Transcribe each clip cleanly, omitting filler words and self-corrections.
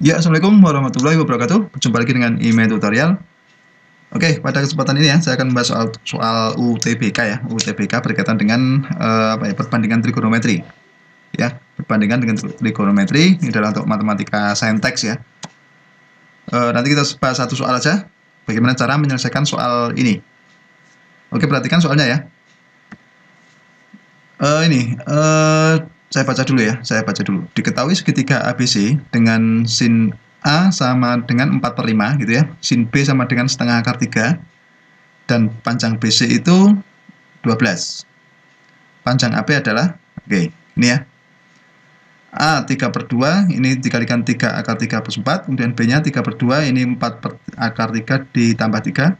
Ya, Assalamualaikum warahmatullahi wabarakatuh. Berjumpa lagi dengan email tutorial. Oke, pada kesempatan ini ya, saya akan membahas soal UTBK ya. UTBK berkaitan dengan perbandingan trigonometri. Ya, perbandingan dengan trigonometri ini adalah untuk matematika saintek ya. Nanti kita bahas satu soal aja. Bagaimana cara menyelesaikan soal ini? Oke, perhatikan soalnya ya. Saya baca dulu ya. Diketahui segitiga ABC dengan sin A sama dengan 4/5 gitu ya. Sin B sama dengan setengah akar 3. Dan panjang BC itu 12. Panjang AB adalah, oke, ini ya. A 3/2, ini dikalikan 3 akar 3 plus 4. Kemudian B-nya 3/2, ini 4 akar 3 ditambah 3.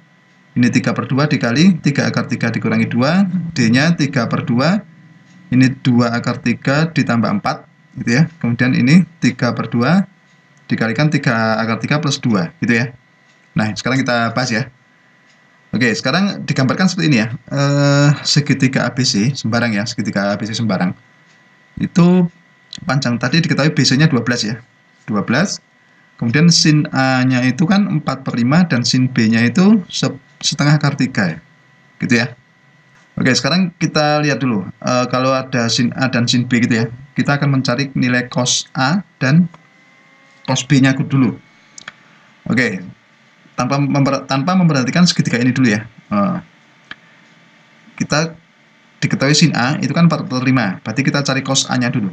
Ini 3/2 dikali 3 akar 3 dikurangi 2. D-nya 3/2. Ini 2 akar 3 ditambah 4 gitu ya. Kemudian ini 3/2 dikalikan 3 akar 3 plus 2 gitu ya. Nah, sekarang kita bahas ya. Oke, sekarang digambarkan seperti ini ya. Segitiga ABC sembarang ya, segitiga ABC sembarang. Itu panjang tadi diketahui BC-nya 12 ya. 12. Kemudian sin A-nya itu kan 4/5 dan sin B-nya itu setengah akar 3 ya. Gitu ya. Oke, sekarang kita lihat dulu. Kalau ada sin A dan sin B gitu ya, kita akan mencari nilai cos A dan cos B-nya dulu. Oke, tanpa memperhatikan segitiga ini dulu ya. Kita diketahui sin A itu kan 4/5, berarti kita cari cos A-nya dulu.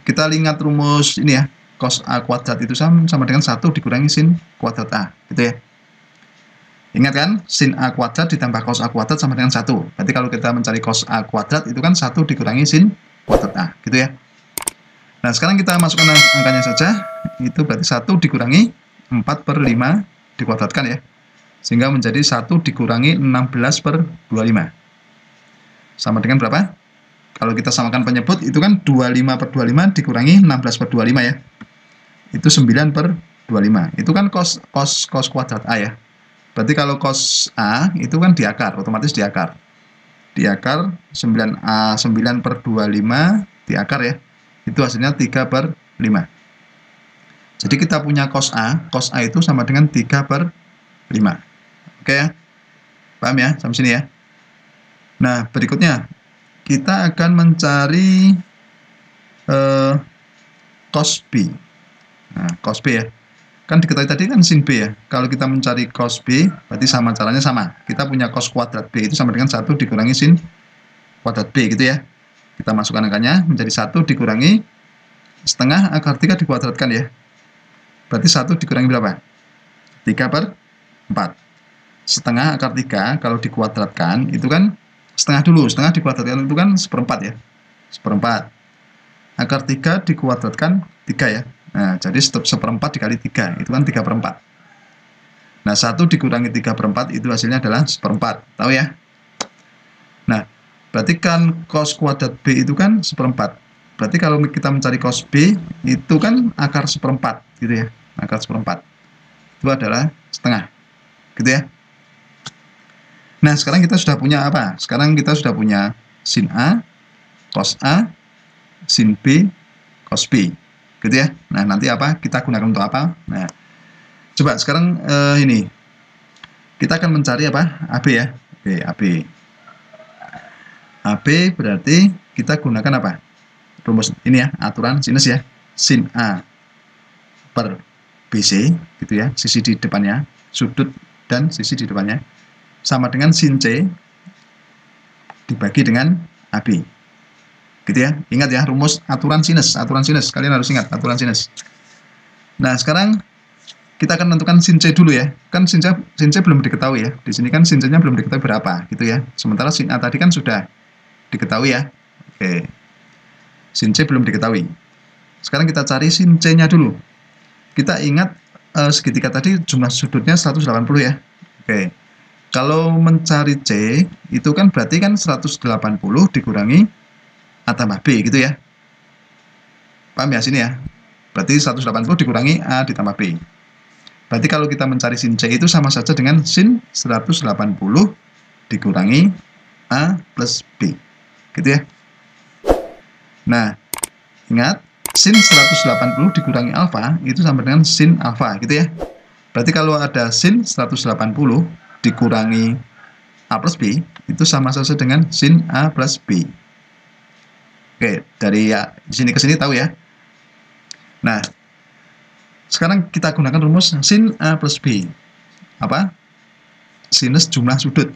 Kita ingat rumus ini ya, cos A kuadrat itu sama dengan 1 dikurangi sin kuadrat A, gitu ya. Ingat kan, sin A kuadrat ditambah cos A kuadrat sama dengan 1. Berarti kalau kita mencari cos A kuadrat itu kan 1 dikurangi sin kuadrat A, gitu ya. Nah, sekarang kita masukkan angkanya saja. Itu berarti 1 dikurangi 4/5 dikuadratkan ya. Sehingga menjadi 1 dikurangi 16/25. Sama dengan berapa? Kalau kita samakan penyebut, itu kan 25/25 dikurangi 16/25 ya. Itu 9/25. Itu kan cos kuadrat A ya. Berarti kalau cos A itu kan diakar, otomatis diakar. Diakar 9/25 diakar ya. Itu hasilnya 3/5. Jadi kita punya cos A itu sama dengan 3/5. Oke ya? Paham ya? Sampai sini ya. Nah, berikutnya kita akan mencari cos B. Nah, cos B ya. Kan diketahui tadi kan sin B ya. Kalau kita mencari cos B, berarti caranya sama. Kita punya cos kuadrat B itu sama dengan 1 dikurangi sin kuadrat B gitu ya. Kita masukkan angkanya menjadi 1 dikurangi setengah akar 3 dikuadratkan ya. Berarti 1 dikurangi berapa? 3/4. Setengah akar 3 kalau dikuadratkan itu kan setengah dulu. Setengah dikuadratkan itu kan 1/4 ya. 1/4. Akar 3 dikuadratkan 3 ya. Nah, jadi 1/4 dikali 3, itu kan 3/4. Nah, 1 dikurangi 3/4 itu hasilnya adalah 1/4. Tahu ya? Nah, berarti kan cos kuadrat B itu kan 1/4. Berarti kalau kita mencari cos B, itu kan akar 1/4, gitu ya. Akar 1/4. Itu adalah setengah. Gitu ya. Nah, sekarang kita sudah punya apa? Sekarang kita sudah punya sin A, sin B, cos B. Gitu ya. Nah, nanti apa? Kita gunakan untuk apa? Nah, coba sekarang ini. Kita akan mencari apa? AB ya. Oke, AB. AB berarti kita gunakan apa? Rumus ini ya, aturan sinus ya. Sin A per BC gitu ya, sisi di depannya, sudut dan sisi di depannya sama dengan sin C dibagi dengan AB. Gitu ya. Ingat ya, rumus aturan sinus. Kalian harus ingat aturan sinus. Nah, sekarang kita akan menentukan sin C dulu ya. Kan sin C belum diketahui ya. Di sini kan sin C-nya belum diketahui berapa gitu ya. Sementara sin A tadi kan sudah diketahui ya. Oke. Sin C belum diketahui. Sekarang kita cari sin C-nya dulu. Kita ingat segitiga tadi jumlah sudutnya 180 ya. Oke. Kalau mencari C itu kan berarti kan 180 dikurangi A tambah B gitu ya. Paham ya sini ya? Berarti 180 dikurangi A ditambah B. Berarti kalau kita mencari sin C itu sama saja dengan sin 180 dikurangi A plus B. Gitu ya. Nah, ingat sin 180 dikurangi alfa itu sama dengan sin alfa, gitu ya. Berarti kalau ada sin 180 dikurangi A plus B, itu sama saja dengan sin A plus B. Oke, dari ya, sini ke sini tahu ya. Nah, sekarang kita gunakan rumus sin A plus B. Apa? Sinus jumlah sudut.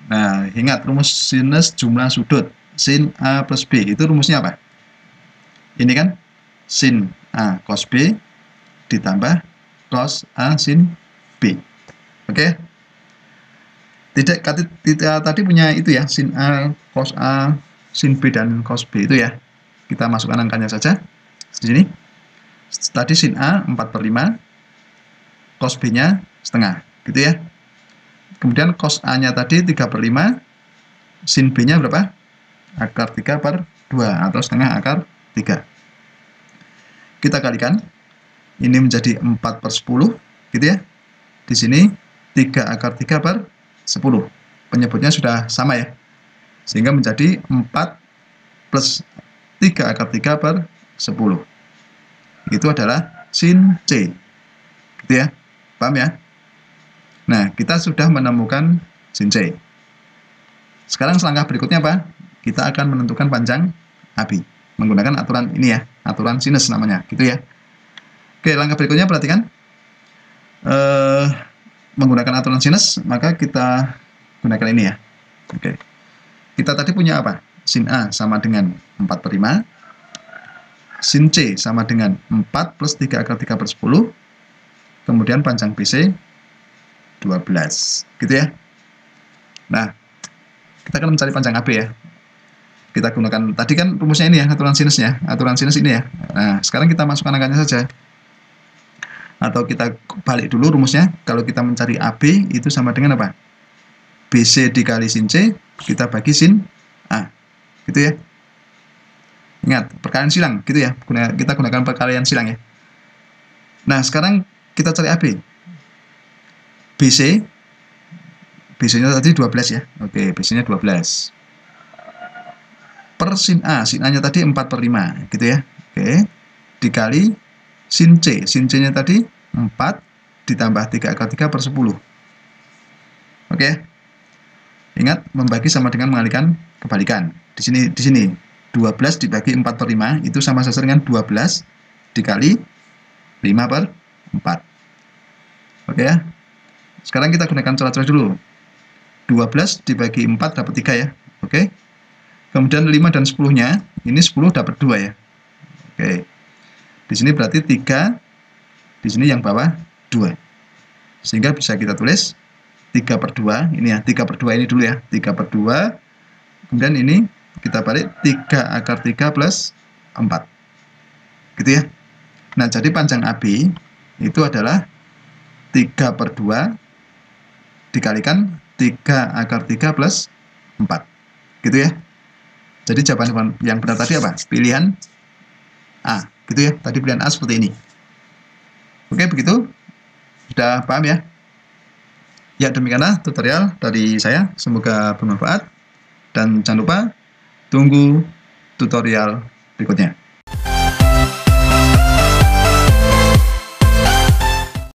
Nah, ingat rumus sinus jumlah sudut. Sin A plus B, itu rumusnya apa? Ini kan sin A cos B ditambah cos A sin B. Oke? Tidak, tadi punya itu ya, sin A, cos A, sin B, dan cos B itu ya. Kita masukkan angkanya saja di sini. Tadi sin A 4/5, cos B-nya setengah, gitu ya. Kemudian cos A-nya tadi 3/5, sin B-nya berapa? Akar 3/2 atau setengah akar 3. Kita kalikan, ini menjadi 4/10, gitu ya. Di sini 3 akar 3/10. Penyebutnya sudah sama ya. Sehingga menjadi 4 plus 3 akar 3/10. Itu adalah sin C. Gitu ya. Paham ya? Nah, kita sudah menemukan sin C. Sekarang langkah berikutnya apa? Kita akan menentukan panjang AB. Menggunakan aturan ini ya. Aturan sinus namanya. Gitu ya. Oke, langkah berikutnya perhatikan. Menggunakan aturan sinus, maka kita gunakan ini ya. Oke. Kita tadi punya apa? Sin A sama dengan 4/5. Sin C sama dengan 4 plus 3 akar 3/10. Kemudian panjang BC 12. Gitu ya. Nah, kita akan mencari panjang AB ya. Kita gunakan, tadi kan rumusnya ini ya, aturan sinusnya. Aturan sinus ini ya. Nah, sekarang kita masukkan angkanya saja. Atau kita balik dulu rumusnya. Kalau kita mencari AB itu sama dengan apa? BC dikali sin C, kita bagi sin A. Gitu ya. Ingat, perkalian silang, gitu ya. Kita gunakan perkalian silang ya. Nah, sekarang kita cari AB. BC-nya tadi 12 ya. Oke, BC-nya 12. Per sin A, sin A-nya tadi 4/5, gitu ya. Oke. Dikali sin C. Sin C-nya tadi 4 ditambah 3 akar 3/10. Oke. Ingat, membagi sama dengan mengalihkan kebalikan. Di sini 12 dibagi 4/5 itu sama saja dengan 12 dikali 5/4. Oke ya. Sekarang kita gunakan coret-coret dulu. 12 dibagi 4 dapat 3 ya. Oke. Kemudian 5 dan 10-nya, ini 10 dapat 2 ya. Oke. Di sini berarti 3, di sini yang bawah 2. Sehingga bisa kita tulis 3/2, ini ya, 3/2 ini dulu ya. 3/2. Kemudian ini kita balik 3 akar 3 plus 4. Gitu ya. Nah, jadi panjang AB itu adalah 3/2 dikalikan 3 akar 3 plus 4. Gitu ya. Jadi jawaban yang benar tadi apa? Pilihan A. Gitu ya. Tadi pilihan A seperti ini. Oke, begitu. Sudah paham ya? Ya, demikianlah tutorial dari saya. Semoga bermanfaat. Dan jangan lupa tunggu tutorial berikutnya.